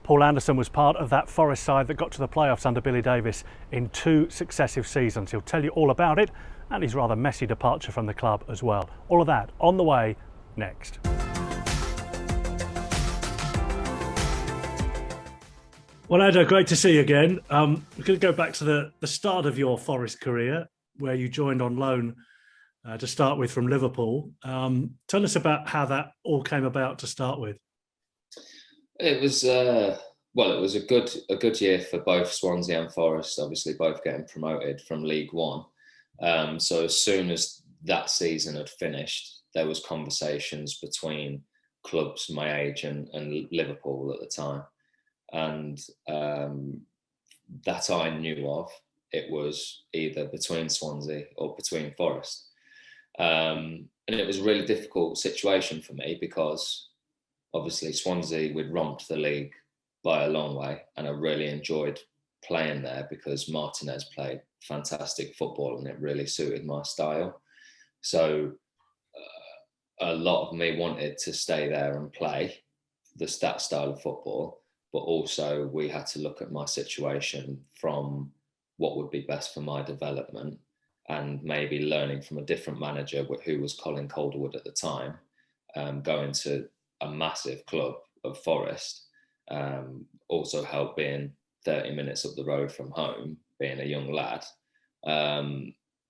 Paul Anderson was part of that Forest side that got to the playoffs under Billy Davies in 2 successive seasons. He'll tell you all about it and his rather messy departure from the club as well. All of that on the way next. Well, Ado, great to see you again. We're going to go back to the start of your Forest career, where you joined on loan to start with from Liverpool. Tell us about how that all came about to start with. It was it was a good year for both Swansea and Forest. Obviously, both getting promoted from League One. So as soon as that season had finished, there was conversations between clubs my age and Liverpool at the time, and that I knew of. It was either between Swansea or between Forest, and it was a really difficult situation for me because obviously Swansea would romped the league by a long way, and I really enjoyed playing there because Martinez played fantastic football and it really suited my style. So a lot of me wanted to stay there and play that style of football, but also we had to look at my situation from what would be best for my development, and maybe learning from a different manager who was Colin Calderwood at the time, going to a massive club of Forest, also helped being 30 minutes up the road from home, being a young lad.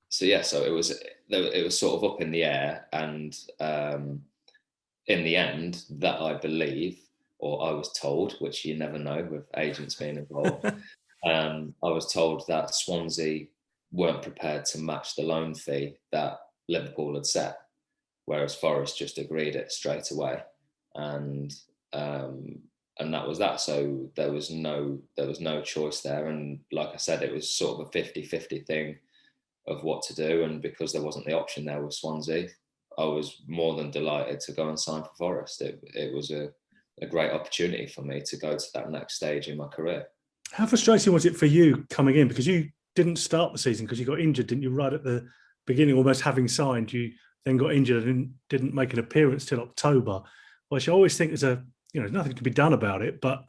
So it was sort of up in the air, and in the end, that I believe, or I was told, which you never know with agents being involved, I was told that Swansea weren't prepared to match the loan fee that Liverpool had set, whereas Forest just agreed it straight away. And that was that. So there was no choice there. And like I said, it was sort of a 50-50 thing of what to do. And because there wasn't the option there with Swansea, I was more than delighted to go and sign for Forest. It was a great opportunity for me to go to that next stage in my career. How frustrating was it for you coming in? Because you didn't start the season because you got injured, didn't you? Right at the beginning, almost having signed, you then got injured and didn't make an appearance till October. Which I always think nothing can be done about it. But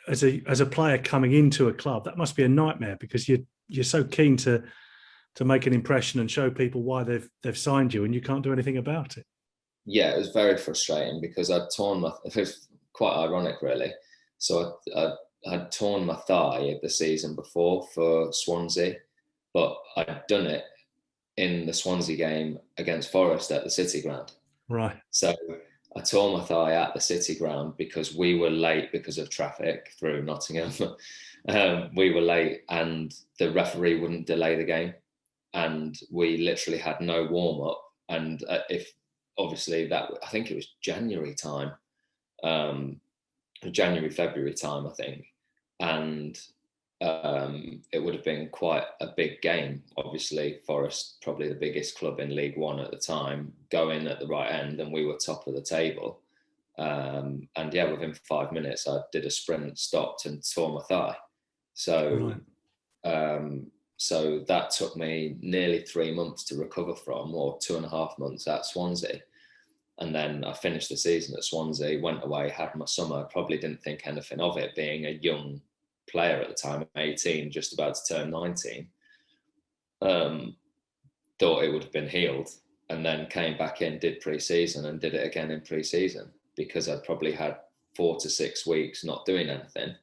as a player coming into a club, that must be a nightmare because you're so keen to make an impression and show people why they've signed you, and you can't do anything about it. Yeah, it was very frustrating because I'd torn my. It was quite ironic, really. So I'd torn my thigh the season before for Swansea, but I'd done it in the Swansea game against Forest at the City Ground. Right. So I tore my thigh at the City Ground because we were late because of traffic through Nottingham. We were late and the referee wouldn't delay the game. And we literally had no warm-up. And I think it was January time, February time, I think. And it would have been quite a big game. Obviously, Forest, probably the biggest club in League One at the time, going at the right end, and we were top of the table. Within 5 minutes, I did a sprint, stopped, and tore my thigh. So, so that took me nearly 3 months to recover from, or 2.5 months at Swansea. And then I finished the season at Swansea, went away, had my summer. Probably didn't think anything of it, being a young player at the time, 18, just about to turn 19. Thought it would have been healed, and then came back in, did pre-season, and did it again in pre-season because I'd probably had 4 to 6 weeks not doing anything,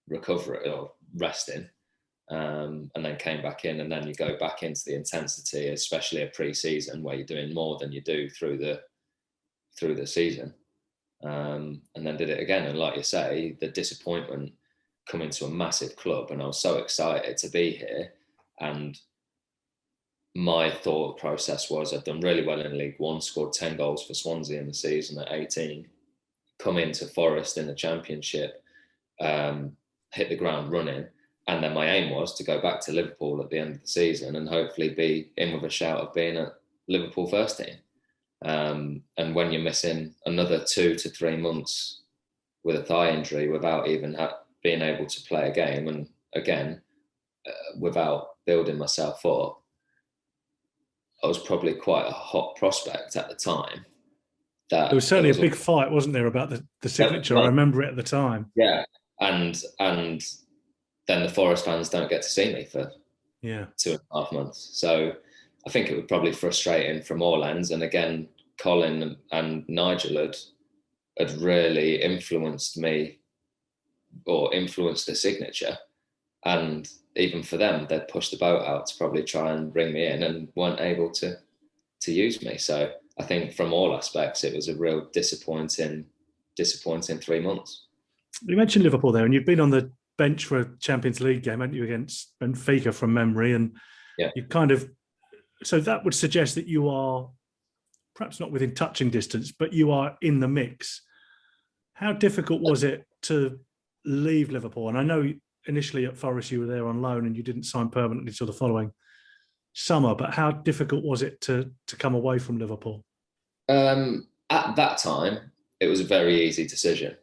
recovering or resting, and then came back in, and then you go back into the intensity, especially a pre-season where you're doing more than you do through the season, and then did it again. And like you say, the disappointment coming to a massive club, and I was so excited to be here. And my thought process was I'd done really well in League One, scored 10 goals for Swansea in the season at 18, come into Forest in the Championship, hit the ground running, and then my aim was to go back to Liverpool at the end of the season and hopefully be in with a shout of being at Liverpool first team. And when you're missing another 2 to 3 months with a thigh injury without even being able to play a game, and again, without building myself up, I was probably quite a hot prospect at the time. that There was certainly a was big fight, wasn't there, about the signature? I remember it at the time. yeah, and then the Forest fans don't get to see me for Yeah. 2.5 months. So I think it was probably frustrating from all ends. And again, Colin and Nigel had really influenced me or influenced the signature. And even for them, they'd pushed the boat out to probably try and bring me in and weren't able to use me. So I think from all aspects, it was a real disappointing 3 months. You mentioned Liverpool there, and you've been on the bench for a Champions League game, haven't you, against Benfica from memory? And Yeah. you kind of, so that would suggest that you are perhaps not within touching distance, but you are in the mix. How difficult was it to leave Liverpool? And I know initially at Forest you were there on loan and you didn't sign permanently till the following summer, but how difficult was it to come away from Liverpool? At that time, it was a very easy decision.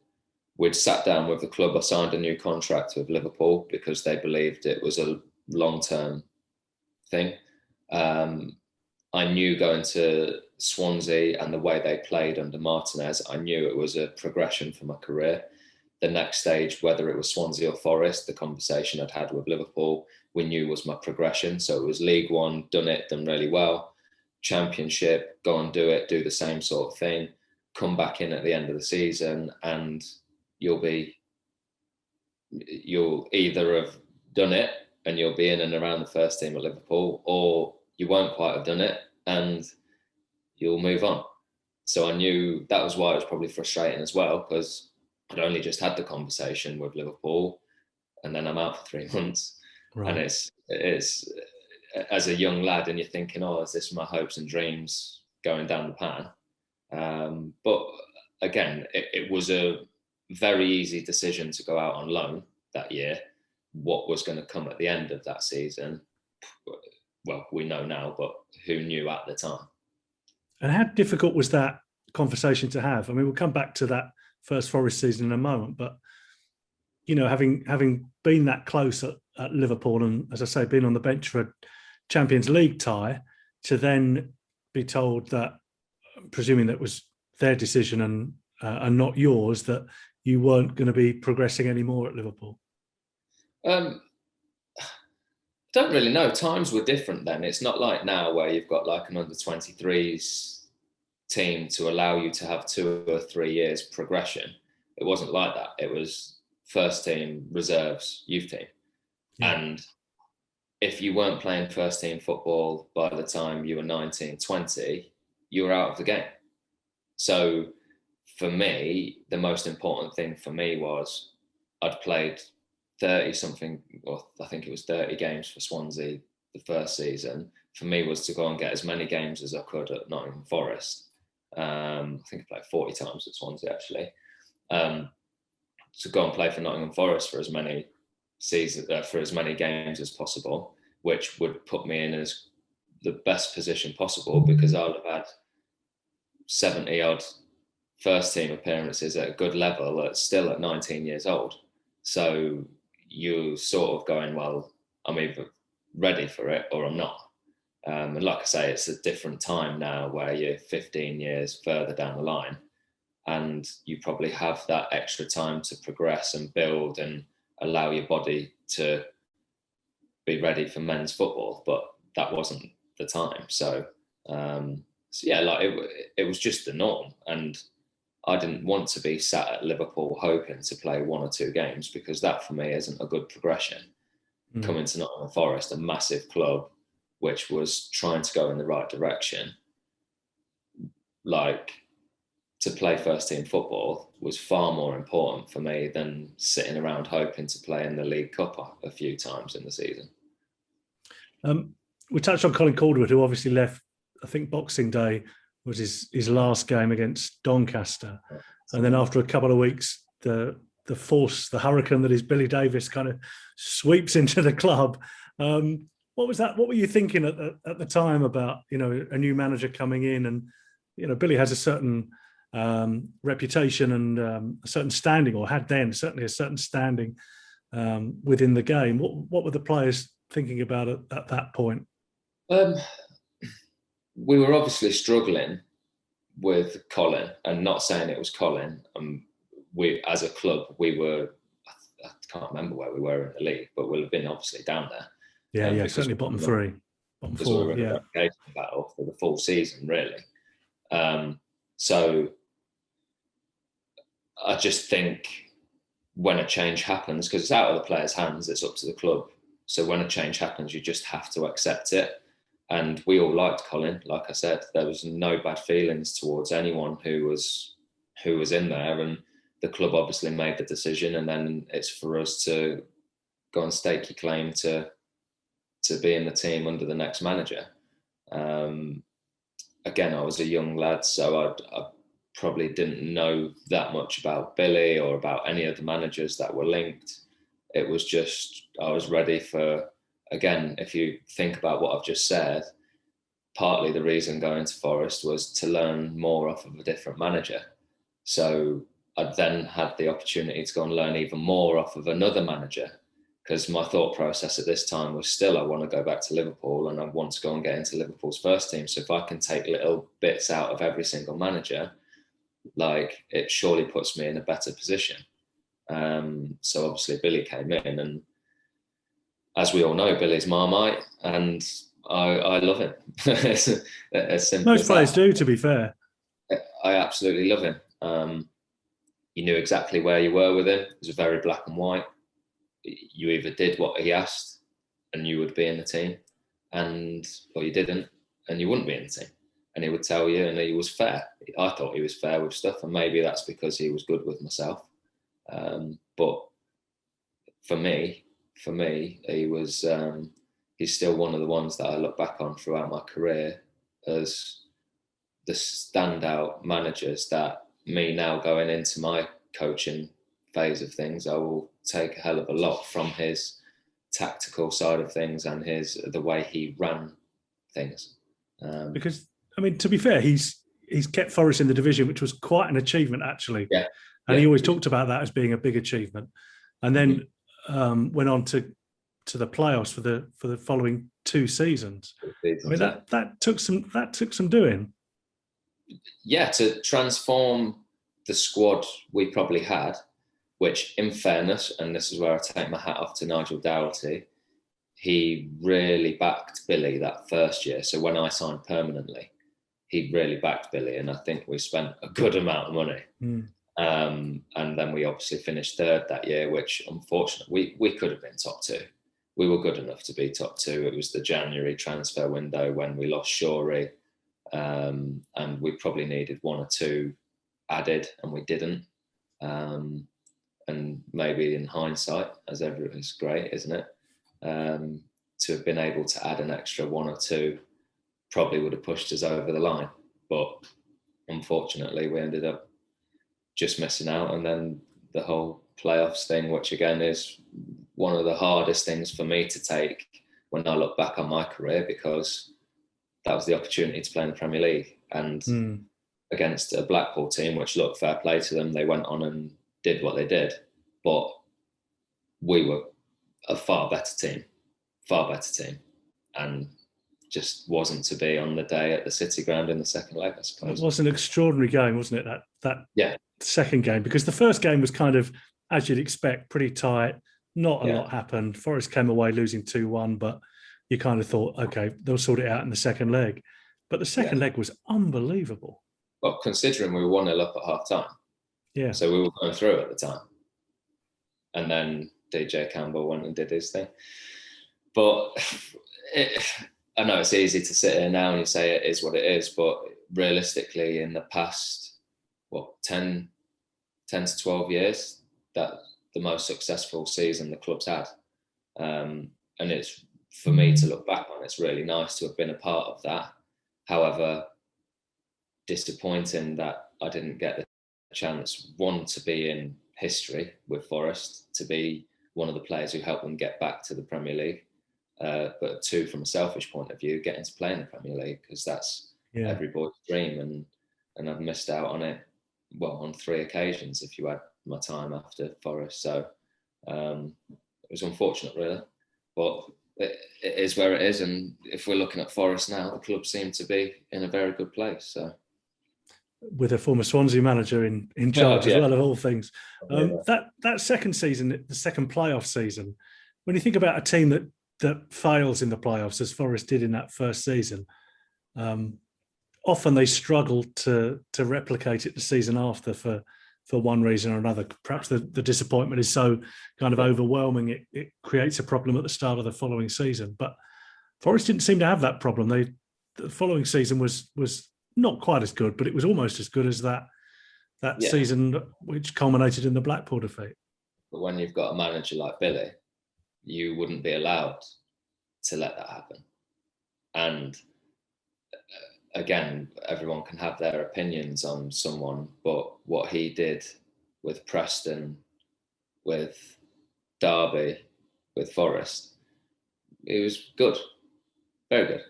We'd sat down with the club. I signed a new contract with Liverpool because they believed it was a long-term thing. I knew going to Swansea and the way they played under Martinez, I knew it was a progression for my career. The next stage, whether it was Swansea or Forest, the conversation I'd had with Liverpool, we knew was my progression. So it was League One, done really well. Championship, go and do it, do the same sort of thing. Come back in at the end of the season and you'll either have done it and you'll be in and around the first team at Liverpool, or you won't quite have done it and you'll move on. So I knew that was why it was probably frustrating as well, because I'd only just had the conversation with Liverpool and then I'm out for 3 months. Right. And it's as a young lad and you're thinking, oh, is this my hopes and dreams going down the pan? But again, it was a very easy decision to go out on loan that year. What was going to come at the end of that season, well, we know now, but who knew at the time? And how difficult was that conversation to have? I mean, we'll come back to that first Forest season in a moment, but you know, having been that close at Liverpool and, as I say, being on the bench for a Champions League tie, to then be told that, presuming that was their decision and not yours, that you weren't going to be progressing anymore at Liverpool. Don't really know. Times were different then. It's not like now where you've got like an under-23s team to allow you to have 2 or 3 years progression. It wasn't like that. It was first team, reserves, youth team. Yeah. And if you weren't playing first team football by the time you were 19, 20, you were out of the game. So for me, the most important thing for me was I'd played 30 something, or I think it was 30 games for Swansea the first season. For me was to go and get as many games as I could at Nottingham Forest. I think I played 40 times at Swansea actually. To go and play for Nottingham Forest for as many seasons, for as many games as possible, which would put me in as the best position possible, because I'll have had 70 odd first team appearances at a good level still at 19 years old. So you're sort of going, well, I'm either ready for it or I'm not. And like I say, it's a different time now where you're 15 years further down the line and you probably have that extra time to progress and build and allow your body to be ready for men's football. But that wasn't the time. So yeah, like it was just the norm. And I didn't want to be sat at Liverpool hoping to play 1 or 2 games, because that for me isn't a good progression. Coming to Nottingham Forest, a massive club, which was trying to go in the right direction, like to play first team football was far more important for me than sitting around hoping to play in the League Cup a few times in the season. We touched on Colin Calderwood, who obviously left, I think Boxing Day was his last game against Doncaster. And then after a couple of weeks, the force, the hurricane that is Billy Davies kind of sweeps into the club. What was that? What were you thinking at the time about, you know, a new manager coming in? And, you know, Billy has a certain reputation and a certain standing, or had then certainly a certain standing within the game. What were the players thinking about it at that point? We were obviously struggling with Colin, and not saying it was Colin. We, as a club, we were. I can't remember where we were in the league, but we'll have been obviously down there. Yeah, certainly bottom three, bottom because four. we were in a relegation battle for the full season, really. So I just think when a change happens, because it's out of the players' hands, it's up to the club. So when a change happens, you just have to accept it. And we all liked Colin. Like I said, there was no bad feelings towards anyone who was in there. And the club obviously made the decision. And then it's for us to go and stake your claim to be in the team under the next manager. Again, I was a young lad, so I probably didn't know that much about Billy or about any of the managers that were linked. It was just, I was ready for, again, if you think about what I've just said, partly the reason going to Forest was to learn more off of a different manager. So I then had the opportunity to go and learn even more off of another manager, because my thought process at this time was still, I want to go back to Liverpool and I want to go and get into Liverpool's first team. So if I can take little bits out of every single manager, like, it surely puts me in a better position. So obviously Billy came in, and as we all know, Billy's Marmite, and I love him. as simple Most as players that. do, to be fair. I absolutely love him. You knew exactly where you were with him. It was very black and white. You either did what he asked and you would be in the team, or you didn't and you wouldn't be in the team. And he would tell you, and he was fair. I thought he was fair with stuff, and maybe that's because he was good with myself. But for me, he was. He's still one of the ones that I look back on throughout my career as the standout managers that me now going into my coaching phase of things, I will take a hell of a lot from his tactical side of things and the way he ran things. Because, I mean, to be fair, he's kept Forest in the division, which was quite an achievement, actually. Yeah. And he always talked about that as being a big achievement. And then went on to the playoffs for the following 2 seasons. I mean, that took some doing. Yeah, to transform the squad we probably had, which, in fairness, and this is where I take my hat off to Nigel Dougherty, he really backed Billy that first year. So when I signed permanently, he really backed Billy, and I think we spent a good amount of money. And then we obviously finished 3rd that year, which, unfortunately, we could have been top 2. We were good enough to be top 2. It was the January transfer window when we lost Shorey, and we probably needed 1 or 2 added, and we didn't. And maybe in hindsight, as ever, it's great, isn't it? To have been able to add an extra 1 or 2 probably would have pushed us over the line. But unfortunately, we ended up just missing out. And then the whole playoffs thing, which again is one of the hardest things for me to take when I look back on my career, because that was the opportunity to play in the Premier League. And against a Blackpool team, which, looked fair play to them, they went on and did what they did. But we were a far better team, and just wasn't to be on the day at the City Ground in the second leg, I suppose. It was an extraordinary game, wasn't it? That second game, because the first game was kind of, as you'd expect, pretty tight. Not a lot happened. Forest came away losing 2-1, but you kind of thought, okay, they'll sort it out in the second leg. But the second leg was unbelievable. Well, considering we were 1-0 up at half time. Yeah. So we were going through at the time. And then DJ Campbell went and did his thing. But I know it's easy to sit here now and you say it is what it is, but realistically, in the past, 10 to 12 years, that's the most successful season the club's had. And it's, for me to look back on, it's really nice to have been a part of that. However, disappointing that I didn't get the chance, 1, to be in history with Forest, to be one of the players who helped them get back to the Premier League, but 2, from a selfish point of view, getting to play in the Premier League, because that's every boy's dream, and I've missed out on it, on 3 occasions if you add my time after Forest. So it was unfortunate, really, but it is where it is. And if we're looking at Forest now, the club seem to be in a very good place. So with a former Swansea manager in Oh, charge as yeah. well, of all things. Yeah. That second season, the second playoff season, when you think about a team that fails in the playoffs, as Forest did in that first season, um, often they struggle to replicate it the season after for one reason or another. Perhaps the disappointment is so kind of Yeah. overwhelming, it creates a problem at the start of the following season. But Forest didn't seem to have that problem. The following season was not quite as good, but it was almost as good as that Yeah. season, which culminated in the Blackpool defeat. But when you've got a manager like Billy, you wouldn't be allowed to let that happen. And again, everyone can have their opinions on someone, but what he did with Preston, with Derby, with Forest, it was good, very good.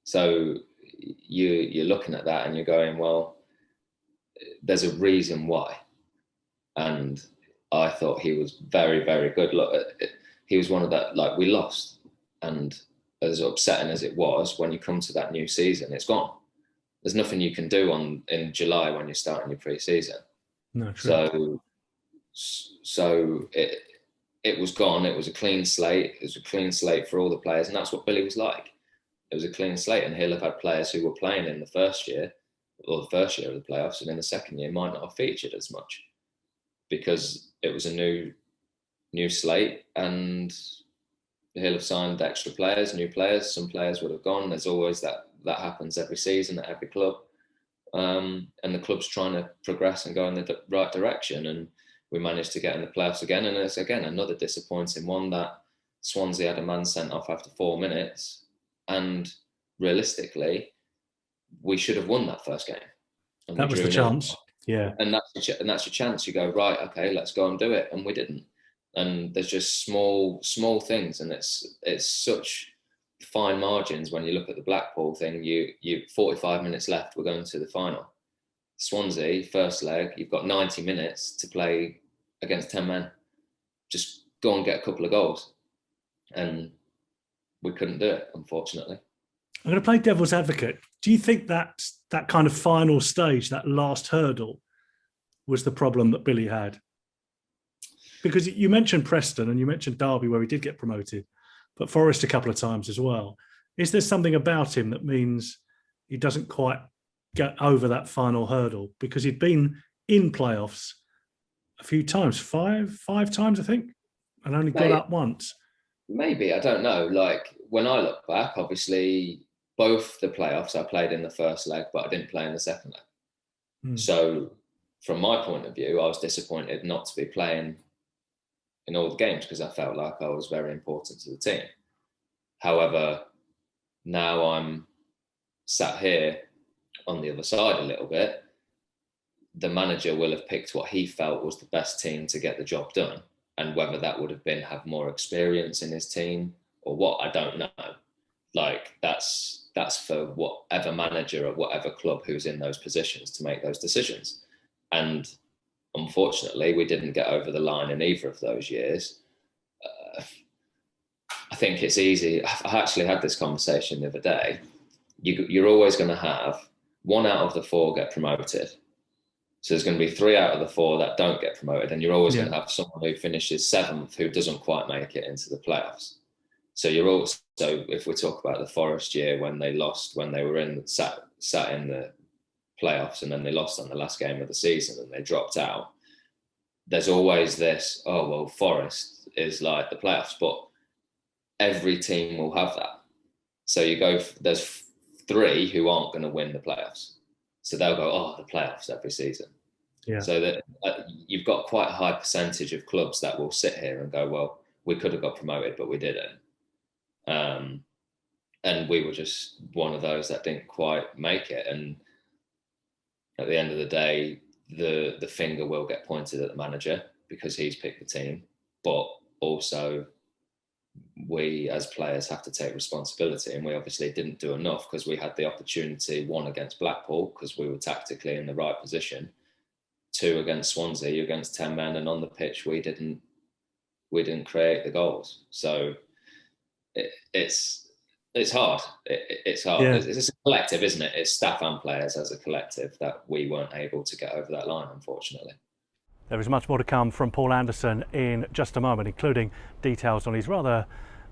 So you're looking at that and you're going, well, there's a reason why. And I thought he was very, very good. Look, he was one of that, like, we lost. And as upsetting as it was, when you come to that new season, it's gone. There's nothing you can do in July when you're starting your pre-season. No, true. So it was gone. It was a clean slate. It was a clean slate for all the players. And that's what Billy was like. It was a clean slate. And he'll have had players who were playing in the first year, or the first year of the playoffs, and in the second year might not have featured as much because it was a new slate, and he'll have signed extra players, new players. Some players would have gone. There's always that happens every season at every club, and the club's trying to progress and go in the right direction. And we managed to get in the playoffs again, and it's again another disappointing one that Swansea had a man sent off after 4 minutes, and realistically, we should have won that first game. And we That was drew the nil. chance. Yeah. And that's your chance. You go, right, okay, let's go and do it, and we didn't. And there's just small things, and it's such fine margins when you look at the Blackpool thing. You 45 minutes left, we're going to the final. Swansea first leg, you've got 90 minutes to play against 10 men. Just go and get a couple of goals, and we couldn't do it, unfortunately. I'm going to play devil's advocate. Do you think that kind of final stage, that last hurdle, was the problem that Billy had? Because you mentioned Preston and you mentioned Derby, where he did get promoted, but Forest a couple of times as well. Is there something about him that means he doesn't quite get over that final hurdle? Because he'd been in playoffs a few times, five times, I think, and only got up once. Maybe, I don't know. Like, when I look back, obviously both the playoffs I played in the first leg, but I didn't play in the second leg. So from my point of view, I was disappointed not to be playing in all the games because I felt like I was very important to the team. However, now I'm sat here on the other side a little bit. The manager will have picked what he felt was the best team to get the job done. And whether that would have been have more experience in his team or what, I don't know. Like, that's for whatever manager or whatever club who's in those positions to make those decisions. And unfortunately, we didn't get over the line in either of those years. I think it's easy. I actually had this conversation the other day. You're always going to have 1 out of the 4 get promoted. So there's going to be 3 out of the 4 that don't get promoted, and you're always going to have someone who finishes 7th who doesn't quite make it into the playoffs. So if we talk about the Forest year when they lost, when they were sat in the playoffs, and then they lost on the last game of the season and they dropped out. There's always this, oh well, Forest is like the playoffs, but every team will have that. So there's 3 who aren't going to win the playoffs. So they'll go, oh, the playoffs every season. Yeah. So that you've got quite a high percentage of clubs that will sit here and go, well, we could have got promoted, but we didn't. And we were just one of those that didn't quite make it. And at the end of the day, the finger will get pointed at the manager because he's picked the team. But also, we as players have to take responsibility, and we obviously didn't do enough because we had the opportunity, 1 against Blackpool because we were tactically in the right position, 2 against Swansea against 10 men, and on the pitch we didn't create the goals. So it's It's hard. It's hard. Yeah. It's a collective, isn't it? It's staff and players as a collective that we weren't able to get over that line, unfortunately. There is much more to come from Paul Anderson in just a moment, including details on his rather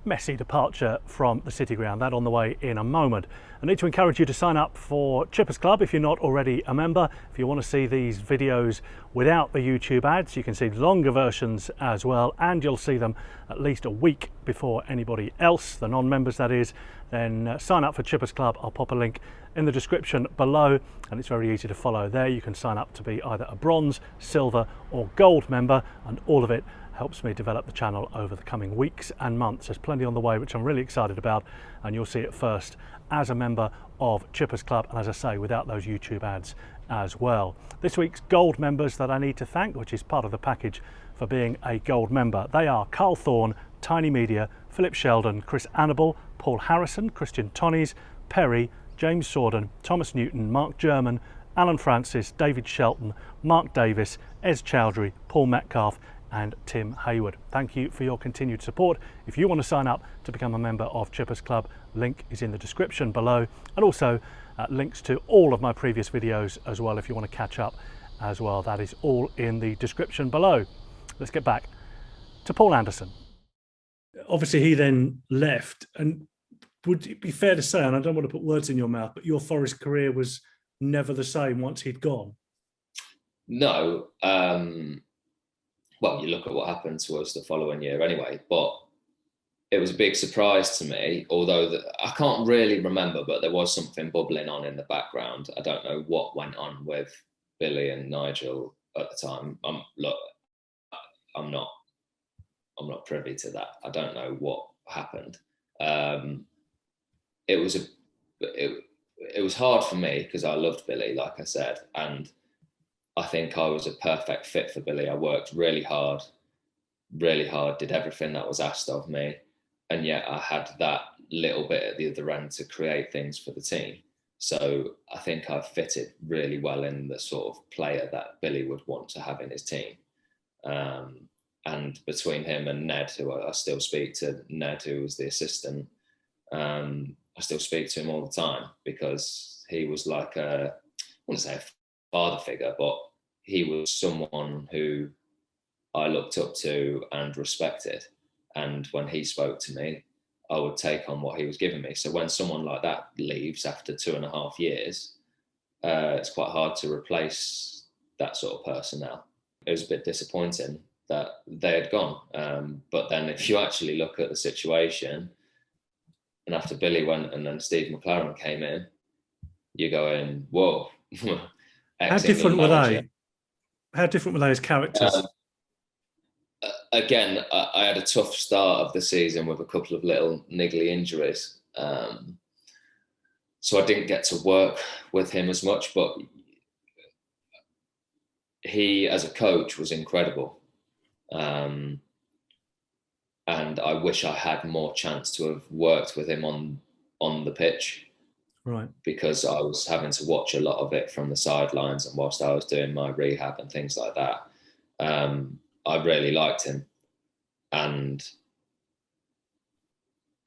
messy departure from the City Ground. That on the way in a moment. I need to encourage you to sign up for Chippers Club if you're not already a member. If you want to see these videos without the YouTube ads, you can see longer versions as well, and you'll see them at least a week before anybody else, the non-members that is. Then sign up for Chippers Club. I'll pop a link in the description below, and it's very easy to follow there. You can sign up to be either a bronze, silver or gold member, and all of it helps me develop the channel over the coming weeks and months. There's plenty on the way which I'm really excited about, and you'll see it first as a member of Chippers Club, and as I say, without those YouTube ads as well. This week's gold members that I need to thank, which is part of the package for being a gold member, they are Carl Thorne, Tiny Media, Philip Sheldon, Chris Annable, Paul Harrison, Christian Tonnies, Perry, James Sorden, Thomas Newton, Mark German, Alan Francis, David Shelton, Mark Davis, Ez Chowdhury, Paul Metcalf and Tim Hayward. Thank you for your continued support. If you want to sign up to become a member of Chippers Club, link is in the description below, and also links to all of my previous videos as well if you want to catch up as well. That is all in the description below. Let's get back to Paul Anderson. Obviously he then left, and would it be fair to say, and I don't want to put words in your mouth, but your Forest career was never the same once he'd gone? No. Well, you look at what happened to us the following year anyway, but it was a big surprise to me, although I can't really remember, but there was something bubbling on in the background. I don't know what went on with Billy and Nigel at the time. I'm not privy to that. I don't know what happened. It was hard for me because I loved Billy, like I said, and I think I was a perfect fit for Billy. I worked really hard, did everything that was asked of me. And yet I had that little bit at the other end to create things for the team. So I think I fitted really well in the sort of player that Billy would want to have in his team. And between him and Ned, who I still speak to, Ned, who was the assistant, I still speak to him all the time because he was like I wouldn't say a father figure, but he was someone who I looked up to and respected. And when he spoke to me, I would take on what he was giving me. So when someone like that leaves after 2.5 years, it's quite hard to replace that sort of personnel. It was a bit disappointing that they had gone. But then if you actually look at the situation, and after Billy went and then Steve McLaren came in, you're going, whoa. How different were they? How different were they as characters? Again, I had a tough start of the season with a couple of little niggly injuries. So I didn't get to work with him as much, but he, as a coach, was incredible. And I wish I had more chance to have worked with him on the pitch. Right. Because I was having to watch a lot of it from the sidelines, and whilst I was doing my rehab and things like that, I really liked him, and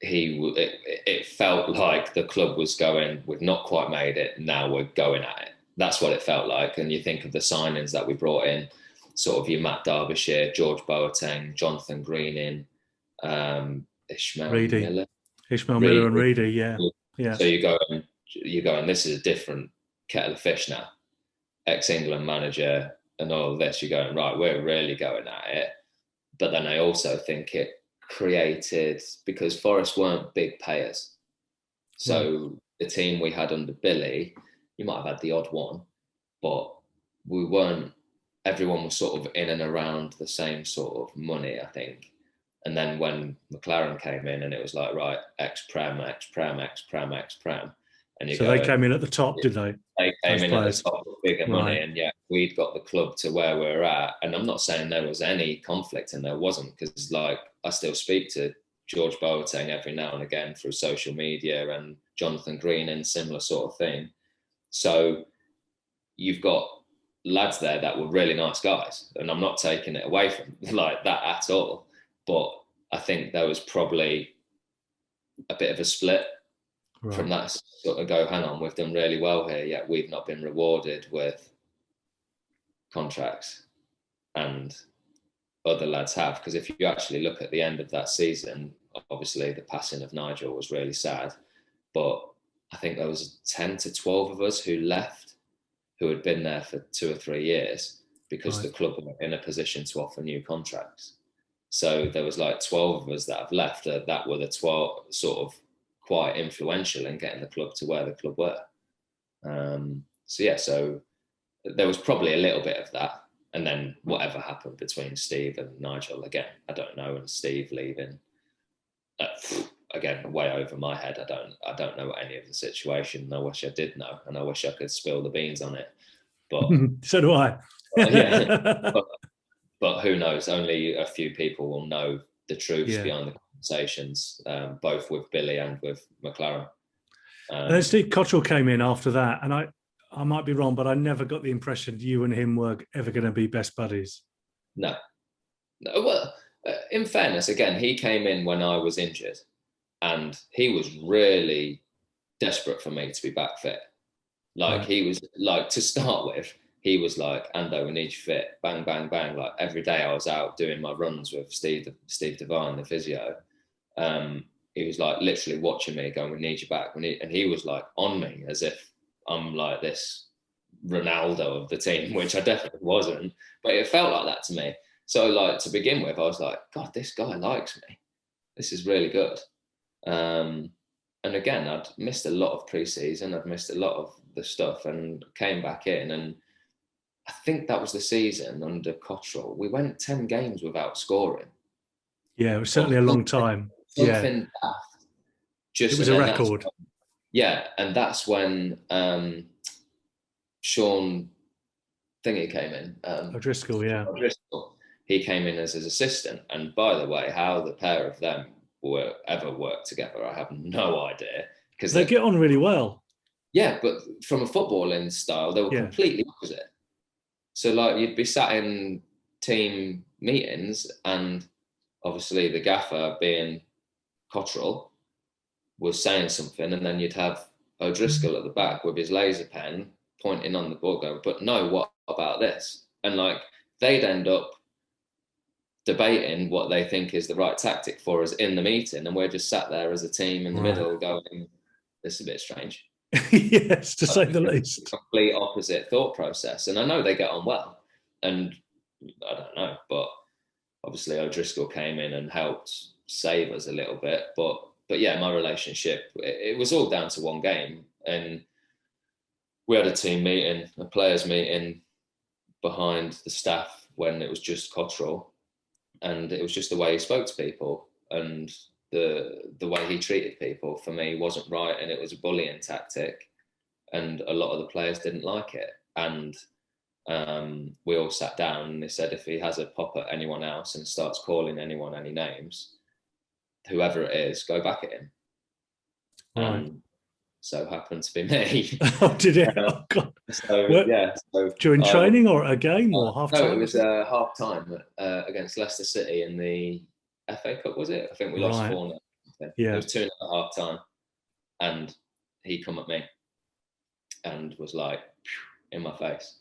it felt like the club was going, we've not quite made it, now we're going at it. That's what it felt like. And you think of the signings that we brought in, sort of your Matt Derbyshire, George Boateng, Jonathan Greening, Ishmael Miller and Reedy, yeah. So you're going, this is a different kettle of fish now. Ex-England manager and all of this, you're going, right, we're really going at it. But then I also think it created, because Forest weren't big payers. So the team we had under Billy, you might have had the odd one, but we weren't, everyone was sort of in and around the same sort of money, I think. And then when McLaren came in and it was like, right, X-Prem. And so they came in at the top, did they? They came in at the top with bigger money, and yet we'd got the club to where we're at. And I'm not saying there was any conflict, and there wasn't, because like I still speak to George Boateng every now and again through social media, and Jonathan Green and similar sort of thing. So you've got lads there that were really nice guys, and I'm not taking it away from like that at all. But I think there was probably a bit of a split from Right. that sort of go, hang on, we've done really well here, yet we've not been rewarded with contracts, and other lads have. Because if you actually look at the end of that season, obviously the passing of Nigel was really sad, but I think there was 10 to 12 of us who left, who had been there for 2 or 3 years, because Right. the club were in a position to offer new contracts. So there was like 12 of us that have left that were the 12 sort of quite influential in getting the club to where the club were. So there was probably a little bit of that. And then whatever happened between Steve and Nigel, again, I don't know. And Steve leaving, again, way over my head. I don't know any of the situation. I wish I did know, and I wish I could spill the beans on it. But So do I. yeah, but who knows? Only a few people will know the truths Yeah. behind the conversations, both with Billy and with McLaren. And then Steve Cottrell came in after that, and I might be wrong, but I never got the impression you and him were ever going to be best buddies. No, no. Well, in fairness, again, he came in when I was injured, and he was really desperate for me to be back fit. Like Right. he was like, to start with, he was like, Ando, we need you fit. Bang, bang, bang. Like every day I was out doing my runs with Steve Devine, the physio. He was like literally watching me going, we need you back. And he was like on me as if I'm like this Ronaldo of the team, which I definitely wasn't, but it felt like that to me. So like to begin with, I was like, God, this guy likes me. This is really good. And again, I'd missed a lot of pre-season. I'd missed a lot of the stuff, and came back in. And I think that was the season under Cottrell. We went 10 games without scoring. Yeah, it was certainly a long time. Yeah, Something daft. Just it was and a then that's record. and that's when Sean Thingy came in. O'Driscoll, yeah. O'Driscoll. He came in as his assistant. And by the way, how the pair of them were ever worked together, I have no idea. Because They get on really well. yeah, but from a footballing style, they were Yeah. completely opposite. So like you'd be sat in team meetings, and obviously the gaffer, being Cottrell, was saying something, and then you'd have O'Driscoll at the back with his laser pen pointing on the board going, but no, what about this? And like they'd end up debating what they think is the right tactic for us in the meeting, and we're just sat there as a team in the Right. middle going, this is a bit strange. Yes, to say the least. Complete opposite thought process. And I know they get on well, and I don't know, but obviously O'Driscoll came in and helped save us a little bit. But yeah, my relationship, it was all down to one game. And we had a team meeting, a players meeting behind the staff when it was just Cottrell. And it was just the way he spoke to people, and the way he treated people, for me, wasn't right. And it was a bullying tactic. And a lot of the players didn't like it. And we all sat down, and they said if he has a pop at anyone else and starts calling anyone any names, whoever it is, go back at him. Right. And so happened to be me. Oh, did it? Oh, God. So What, yeah. So during training or a game or half time? no, it was half time against Leicester City in the FA Cup, was it? I think we lost Right. 4-0. It Yeah. was 2 at half time, and he come at me and was like in my face.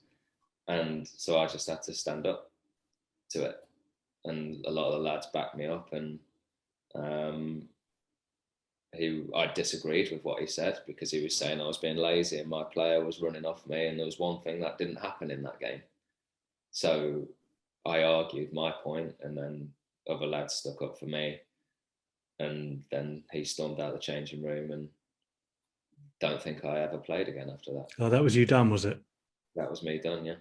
And so I just had to stand up to it. And a lot of the lads backed me up. And I disagreed with what he said, because he was saying I was being lazy and my player was running off me. And there was one thing that didn't happen in that game. So I argued my point, and then other lads stuck up for me. And then he stormed out the changing room, and don't think I ever played again after that. Oh, that was you done, was it? That was me done, yeah.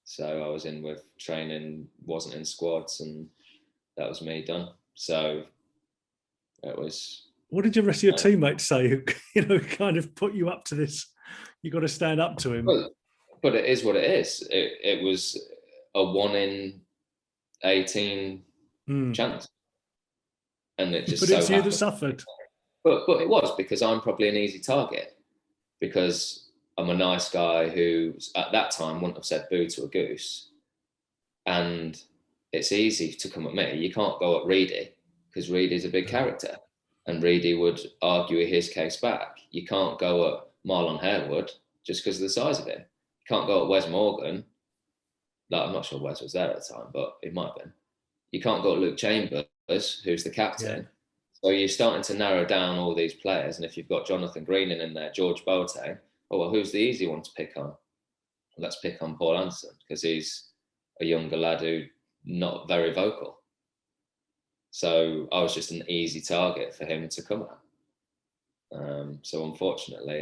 So I was in with training, wasn't in squads, and that was me done. So it was. What did the rest of your teammates say, who, kind of put you up to this? You got to stand up to him. But it is what it is. It was a 1 in 18 chance. And it just but it's you that suffered. But it was because I'm probably an easy target, because I'm a nice guy who at that time wouldn't have said boo to a goose. And it's easy to come at me. You can't go at Reedy, because Reedy's a big character. and Reedy would argue his case back. You can't go at Marlon Harewood just because of the size of him. You can't go at Wes Morgan. Like, I'm not sure Wes was there at the time, but it might have been. You can't go at Luke Chambers, who's the captain. Yeah. So you're starting to narrow down all these players. And if you've got Jonathan Greening in there, George Boateng, oh, well, who's the easy one to pick on? Let's pick on Paul Anderson because he's a younger lad who not very vocal. So I was just an easy target for him to come at. So unfortunately,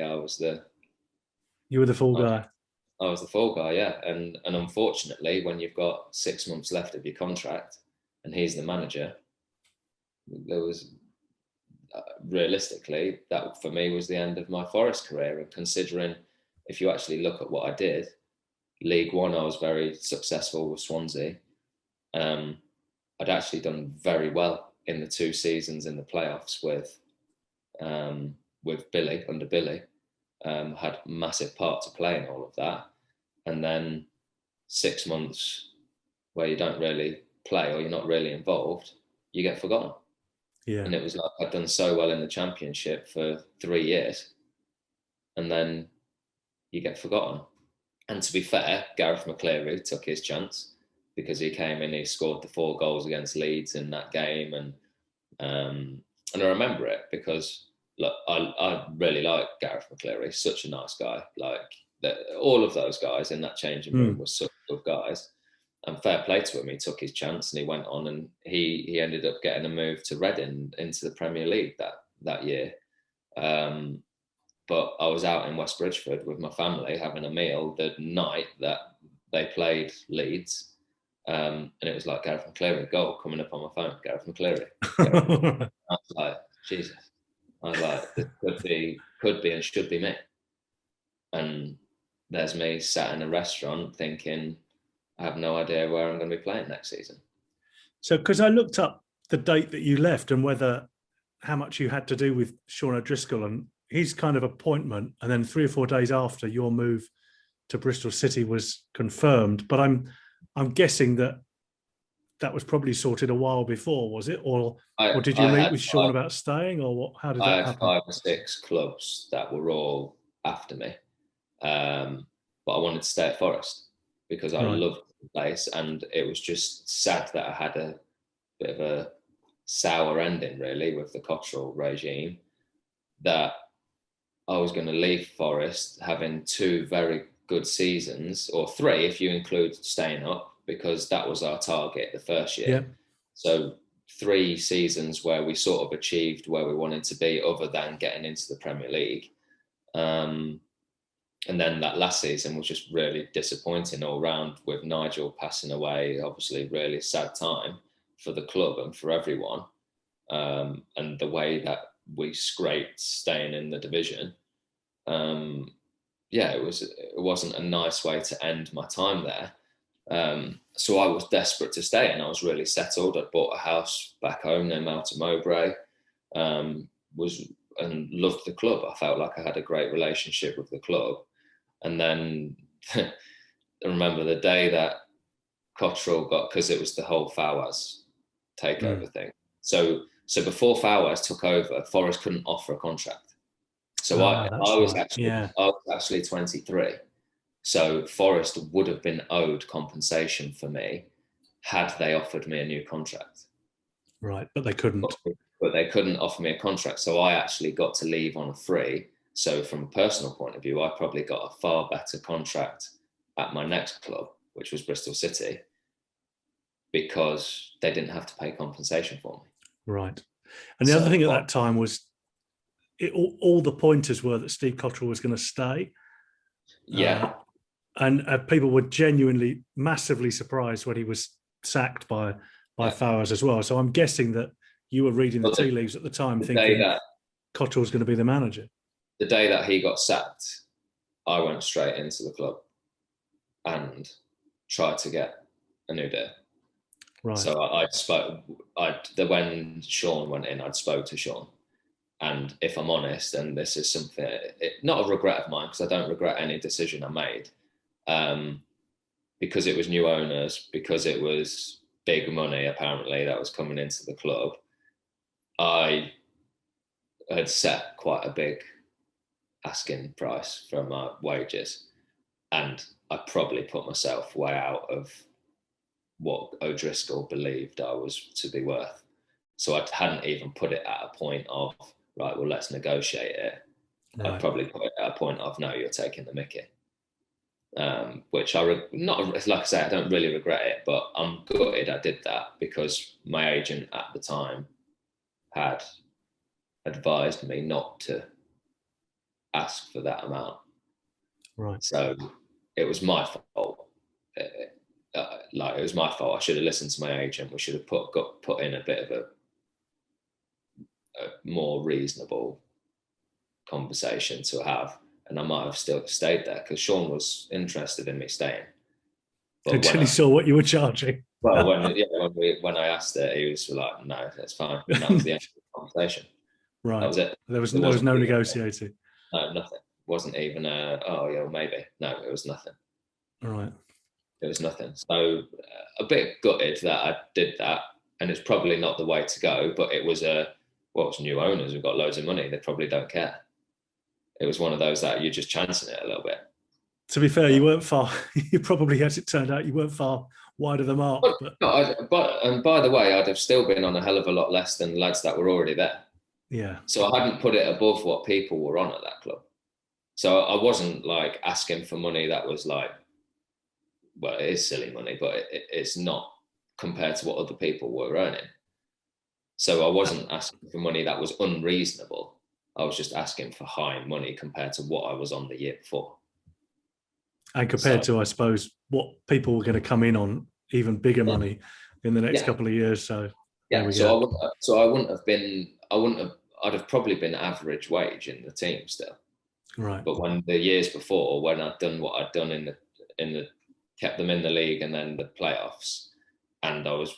You were the fall guy. I was the fall guy, yeah. And unfortunately, when you've got 6 months left of your contract and he's the manager, there was realistically, that for me was the end of my Forest career. And considering, if you actually look at what I did, League One, I was very successful with Swansea. I'd actually done very well in the 2 seasons in the playoffs with Billy, under Billy. Had a massive part to play in all of that. And then 6 months where you don't really play or you're not really involved, you get forgotten. Yeah. And it was like I'd done so well in the Championship for 3 years, and then you get forgotten. And to be fair, Gareth McCleary took his chance because he came in, he scored the 4 goals against Leeds in that game, and I remember it because look, I really like Gareth McCleary, such a nice guy. Like all of those guys in that changing room were such good guys. And fair play to him, he took his chance and he went on, and he ended up getting a move to Reading into the Premier League that year. But I was out in West Bridgford with my family having a meal the night that they played Leeds. And it was like Gareth McCleary goal coming up on my phone. Gareth McCleary. I was like, Jesus. I was like, this could be and should be me. And there's me sat in a restaurant thinking, I have no idea where I'm going to be playing next season. So, because I looked up the date that you left and how much you had to do with Sean O'Driscoll and his kind of appointment, and then 3 or 4 days after your move to Bristol City was confirmed. But I'm guessing that was probably sorted a while before, was it? Or did you meet with Sean about staying, or what? How did that happen? I had 5 or 6 clubs that were all after me, but I wanted to stay at Forest because I loved the place, and it was just sad that I had a bit of a sour ending, really, with the Cottrell regime, that I was going to leave Forest having 2 very good seasons, or 3 if you include staying up, because that was our target the first year. Yeah. So 3 seasons where we sort of achieved where we wanted to be, other than getting into the Premier League. And then that last season was just really disappointing all round, with Nigel passing away. Obviously, really sad time for the club and for everyone. And the way that we scraped staying in the division. It wasn't a nice way to end my time there. So I was desperate to stay, and I was really settled. I'd bought a house back home near Melton Mowbray, and loved the club. I felt like I had a great relationship with the club. And then I remember the day that Cottrell because it was the whole Fawaz takeover thing. So before Fawaz took over, Forest couldn't offer a contract. So I was actually 23. So Forest would have been owed compensation for me had they offered me a new contract. Right, but they couldn't. But they couldn't offer me a contract. So I actually got to leave on a free. So from a personal point of view, I probably got a far better contract at my next club, which was Bristol City, because they didn't have to pay compensation for me. Right. And the other thing at that time was all the pointers were that Steve Cottrell was going to stay. Yeah. And people were genuinely massively surprised when he was sacked by Fawaz as well. So I'm guessing that you were reading the tea leaves at the time, thinking Cottrell was going to be the manager. The day that he got sacked, I went straight into the club and tried to get a new deal. Right. So when Sean went in, I'd spoke to Sean. And if I'm honest, and this is something, not a regret of mine, because I don't regret any decision I made, because it was new owners, because it was big money, apparently, that was coming into the club. I had set quite a big asking price for my wages, and I probably put myself way out of what O'Driscoll believed I was to be worth. So I hadn't even put it at a point of, right, well, let's negotiate it. I'd Right. probably put it at a point of, no, you're taking the mickey. Which not like I say, I don't really regret it, but I'm gutted I did that, because my agent at the time had advised me not to ask for that amount. Right. So it was my fault. It was my fault. I should have listened to my agent. We should have put in a bit of a more reasonable conversation to have, and I might have still stayed there, because Sean was interested in me staying. But Until he saw what you were charging. well, when I asked it, he was like, "No, that's fine." And that was the end of the conversation. Right. That was it. There was no negotiating. No, nothing. It wasn't even oh yeah, maybe. No, it was nothing. Right. It was nothing. So a bit gutted that I did that, and it's probably not the way to go. But it was it's new owners who've got loads of money. They probably don't care. It was one of those that you're just chancing it a little bit. To be fair, you weren't far. You probably, as it turned out, you weren't far wide of the mark. And by the way, I'd have still been on a hell of a lot less than lads that were already there. Yeah. So I hadn't put it above what people were on at that club. So I wasn't like asking for money that was like, well, it is silly money, but it's not compared to what other people were earning. So I wasn't asking for money that was unreasonable. I was just asking for high money compared to what I was on the year before. And compared to, I suppose, what people were going to come in on, even bigger money in the next couple of years. So I'd have probably been average wage in the team still. Right. But when the years before, when I'd done what I'd done in the kept them in the league and then the playoffs, and I was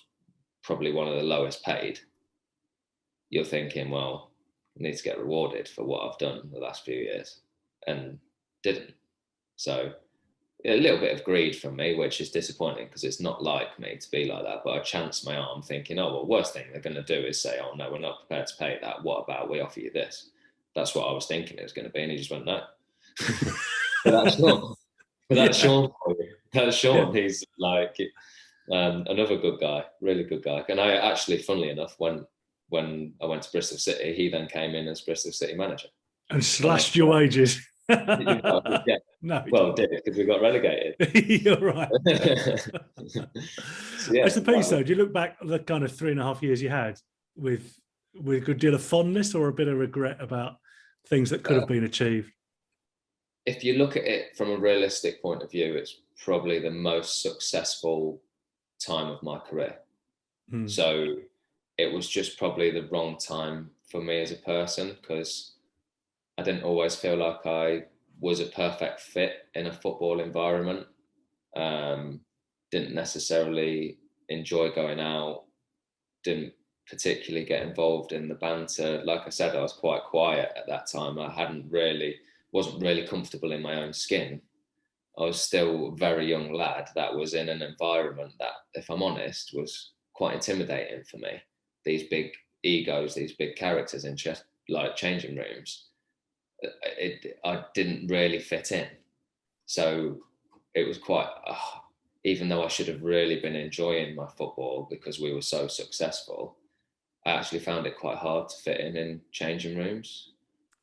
probably one of the lowest paid, you're thinking, well, I need to get rewarded for what I've done the last few years, and didn't. So a little bit of greed from me, which is disappointing, because it's not like me to be like that. But I chanced my arm thinking, oh, well, worst thing they're going to do is say, oh, no, we're not prepared to pay that. What about we offer you this? That's what I was thinking it was going to be. And he just went, no. But that's Sean. That's Sean. That's Sean. Yeah. He's like another good guy, really good guy. And I actually, funnily enough, when I went to Bristol City, he then came in as Bristol City manager. And slashed your wages. Yeah. No, well, did it, because we got relegated. You're right. So, yeah, I suppose so. Do you look back at the kind of 3.5 years you had with a good deal of fondness or a bit of regret about things that could have been achieved? If you look at it from a realistic point of view, it's probably the most successful time of my career. So it was just probably the wrong time for me as a person, because I didn't always feel like I was a perfect fit in a football environment. Didn't necessarily enjoy going out. Didn't particularly get involved in the banter. Like I said, I was quite quiet at that time. I wasn't really comfortable in my own skin. I was still a very young lad that was in an environment that, if I'm honest, was quite intimidating for me. These big egos, these big characters in changing rooms. I didn't really fit in. So it was quite, even though I should have really been enjoying my football because we were so successful, I actually found it quite hard to fit in changing rooms.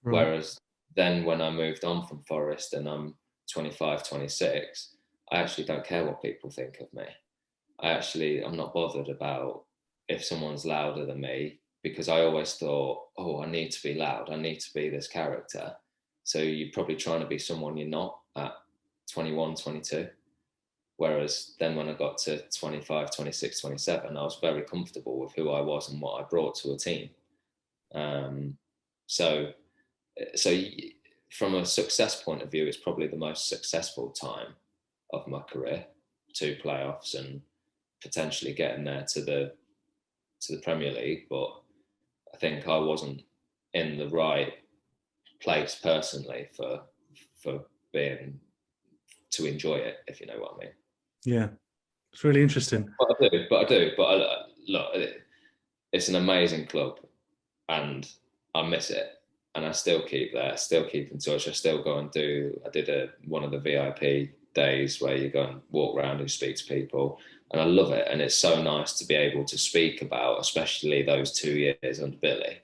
Right. Whereas then when I moved on from Forest and I'm 25, 26, I actually don't care what people think of me. I'm not bothered about if someone's louder than me, because I always thought, oh, I need to be loud. I need to be this character. So you're probably trying to be someone you're not at 21, 22. Whereas then when I got to 25, 26, 27, I was very comfortable with who I was and what I brought to a team. So from a success point of view, it's probably the most successful time of my career, 2 playoffs and potentially getting there to the Premier League. But I think I wasn't in the right place personally for being to enjoy it, if you know what I mean. Yeah, it's really interesting. But I do. Look, it's an amazing club, and I miss it. And I still keep that, still keep in touch. I still go and I did one of the VIP days where you go and walk around and speak to people. And I love it. And it's so nice to be able to speak about, especially those 2 years under Billy,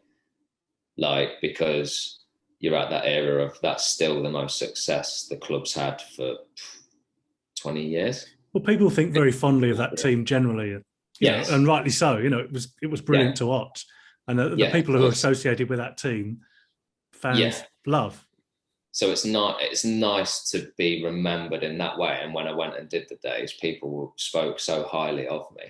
like, because you're at that era of that's still the most success the club's had for 20 years. Well, people think very fondly of that team generally, Yes. and rightly so. It was brilliant to watch, and the people who are associated with that team, fans love. So it's nice to be remembered in that way. And when I went and did the days, people spoke so highly of me,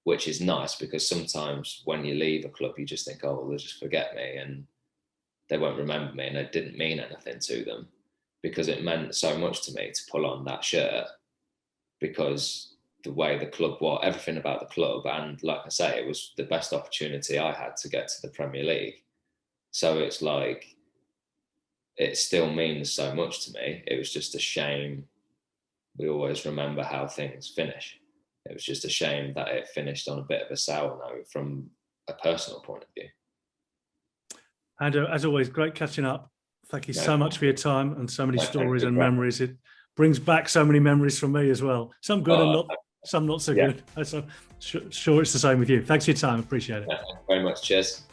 which is nice, because sometimes when you leave a club, you just think, oh, well, they'll just forget me and they won't remember me. And it didn't mean anything to them, because it meant so much to me to pull on that shirt, because the way the club was, everything about the club, and like I say, it was the best opportunity I had to get to the Premier League. So it's like, it still means so much to me. It was just a shame. We always remember how things finish. It was just a shame that it finished on a bit of a sour note from a personal point of view. And as always, great catching up. Thank you so much for your time and so many stories and memories. It brings back so many memories from me as well. Some good and some not so good. So sure it's the same with you. Thanks for your time. Appreciate it. Very much. Cheers.